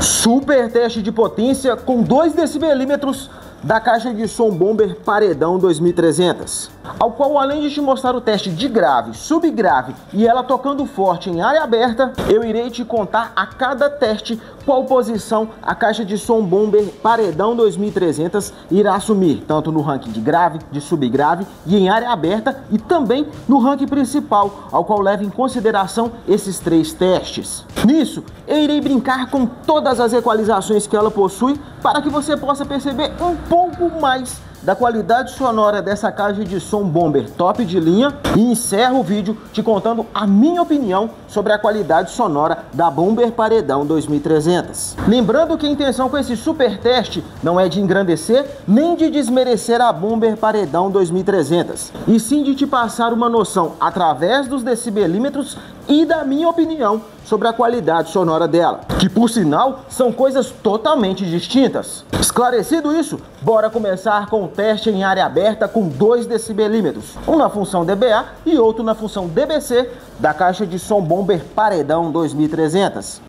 Super teste de potência com 2 decibelímetros da caixa de som Bomber Paredão 2300, ao qual, além de te mostrar o teste de grave, subgrave e ela tocando forte em área aberta, eu irei te contar a cada teste qual posição a caixa de som Bomber Paredão 2300 irá assumir, tanto no ranking de grave, de subgrave e em área aberta, e também no ranking principal, ao qual leva em consideração esses 3 testes. Nisso, eu irei brincar com todas as equalizações que ela possui, para que você possa perceber um pouco mais da qualidade sonora dessa caixa de som Bomber top de linha, e encerro o vídeo te contando a minha opinião sobre a qualidade sonora da Bomber Paredão 2300. Lembrando que a intenção com esse super teste não é de engrandecer nem de desmerecer a Bomber Paredão 2300, e sim de te passar uma noção através dos decibelímetros e da minha opinião sobre a qualidade sonora dela, que por sinal são coisas totalmente distintas. Esclarecido isso, bora começar com o teste em área aberta com 2 decibelímetros, um na função dBA e outro na função dBc da caixa de som Bomber Paredão 2300.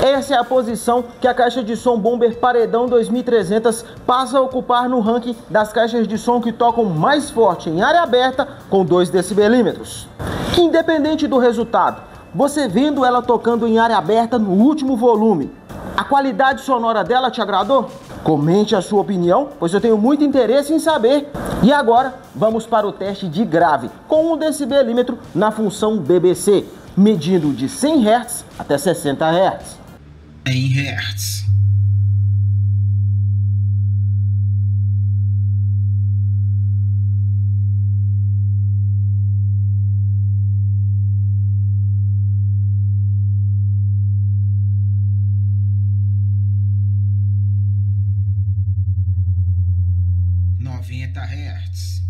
Essa é a posição que a caixa de som Bomber Paredão 2300 passa a ocupar no ranking das caixas de som que tocam mais forte em área aberta com 2 decibelímetros. Que independente do resultado, você vendo ela tocando em área aberta no último volume, a qualidade sonora dela te agradou? Comente a sua opinião, pois eu tenho muito interesse em saber. E agora vamos para o teste de grave com 1 decibelímetro na função dBc, medindo de 100 Hz até 60 Hz. 100 Hz. 50 Hz.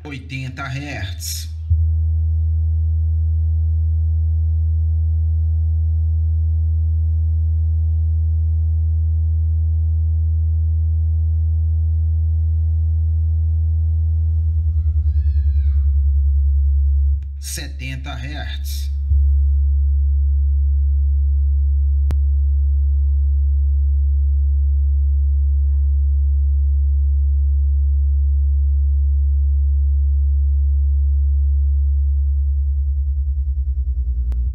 Oitenta Hz. 70 Hz.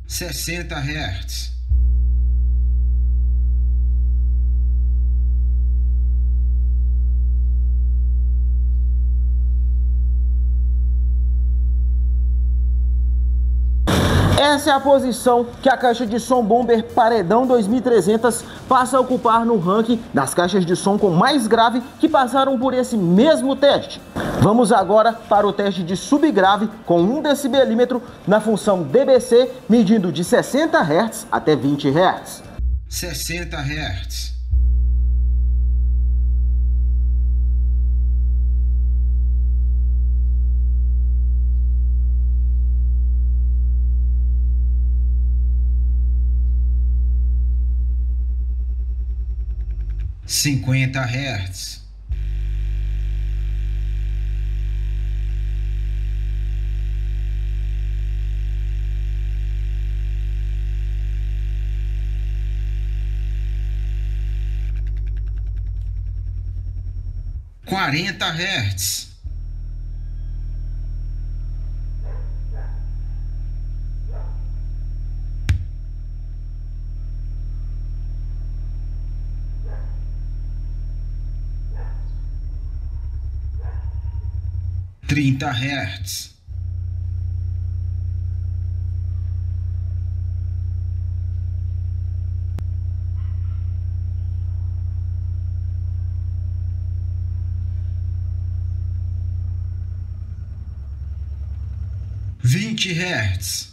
60 Hz. 'Essa é a posição que a caixa de som Bomber Paredão 2300 passa a ocupar no ranking das caixas de som com mais grave que passaram por esse mesmo teste. Vamos agora para o teste de subgrave com 1 decibelímetro na função DBC, medindo de 60 Hz até 20 Hz. 60 Hz. 50 Hz. 40 Hz. 30 Hz. 20 Hz.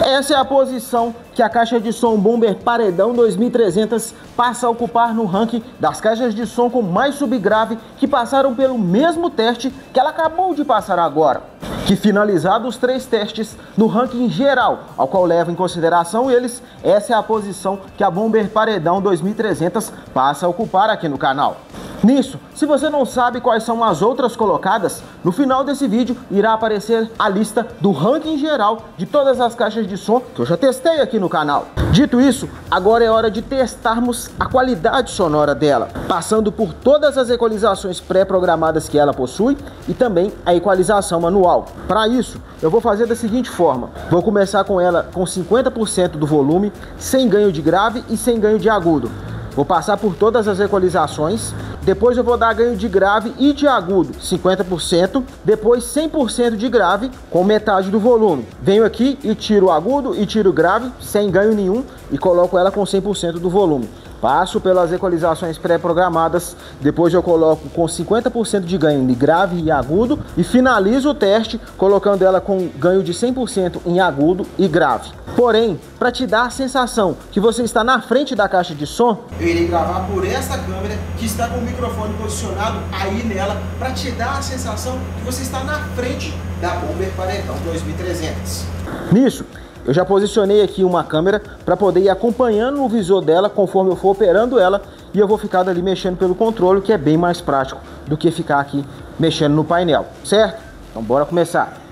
'Essa é a posição que a caixa de som Bomber Paredão 2300 passa a ocupar no ranking das caixas de som com mais subgrave que passaram pelo mesmo teste que ela acabou de passar agora. Que finalizados os 3 testes no ranking geral, ao qual leva em consideração eles, essa é a posição que a Bomber Paredão 2300 passa a ocupar aqui no canal. Nisso, se você não sabe quais são as outras colocadas, no final desse vídeo irá aparecer a lista do ranking geral de todas as caixas de som que eu já testei aqui no canal. Dito isso, agora é hora de testarmos a qualidade sonora dela, passando por todas as equalizações pré-programadas que ela possui e também a equalização manual. Para isso, eu vou fazer da seguinte forma: vou começar com ela com 50% do volume, sem ganho de grave e sem ganho de agudo. Vou passar por todas as equalizações, depois eu vou dar ganho de grave e de agudo 50%, depois 100% de grave com metade do volume. Venho aqui e tiro o agudo e tiro o grave sem ganho nenhum e coloco ela com 100% do volume. Passo pelas equalizações pré-programadas, depois eu coloco com 50% de ganho de grave e agudo e finalizo o teste colocando ela com ganho de 100% em agudo e grave. Porém, para te dar a sensação que você está na frente da caixa de som, eu irei gravar por essa câmera que está com o microfone posicionado aí nela, para te dar a sensação que você está na frente da Bomber Paredão 2300. Nisso, eu já posicionei aqui uma câmera para poder ir acompanhando o visor dela conforme eu for operando ela, e eu vou ficar dali mexendo pelo controle, que é bem mais prático do que ficar aqui mexendo no painel, certo? Então bora começar.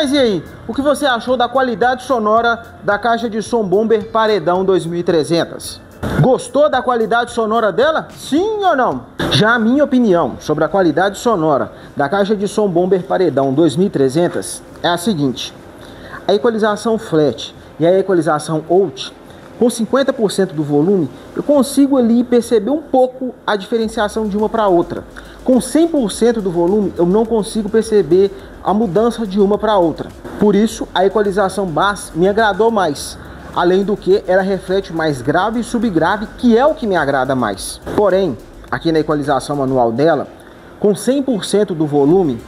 Mas e aí, o que você achou da qualidade sonora da caixa de som Bomber Paredão 2300? Gostou da qualidade sonora dela? Sim ou não? Já a minha opinião sobre a qualidade sonora da caixa de som Bomber Paredão 2300 é a seguinte: a equalização flat e a equalização out, com 50% do volume, eu consigo ali perceber um pouco a diferenciação de uma para outra. Com 100% do volume, eu não consigo perceber a mudança de uma para outra. Por isso, a equalização bass me agradou mais. Além do que, ela reflete mais grave e subgrave, que é o que me agrada mais. Porém, aqui na equalização manual dela, com 100% do volume,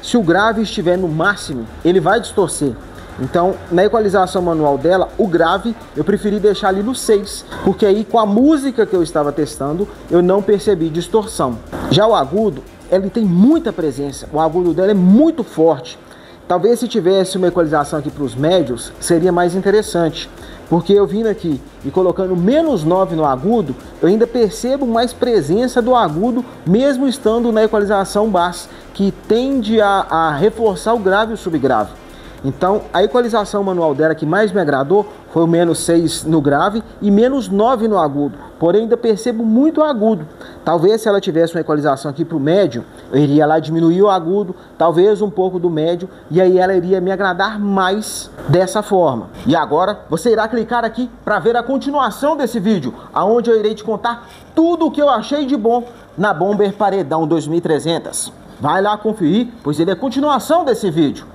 se o grave estiver no máximo, ele vai distorcer. Então, na equalização manual dela, o grave eu preferi deixar ali no 6, porque aí com a música que eu estava testando, eu não percebi distorção. Já o agudo, ele tem muita presença, o agudo dela é muito forte. Talvez se tivesse uma equalização aqui para os médios, seria mais interessante. Porque eu vindo aqui e colocando -9 no agudo, eu ainda percebo mais presença do agudo, mesmo estando na equalização bass, que tende a reforçar o grave e o subgrave. Então, a equalização manual dela que mais me agradou foi o -6 no grave e -9 no agudo. Porém, ainda percebo muito agudo. Talvez se ela tivesse uma equalização aqui para o médio, eu iria lá diminuir o agudo, talvez um pouco do médio, e aí ela iria me agradar mais dessa forma. E agora, você irá clicar aqui para ver a continuação desse vídeo, onde eu irei te contar tudo o que eu achei de bom na Bomber Paredão 2300. Vai lá conferir, pois ele é a continuação desse vídeo.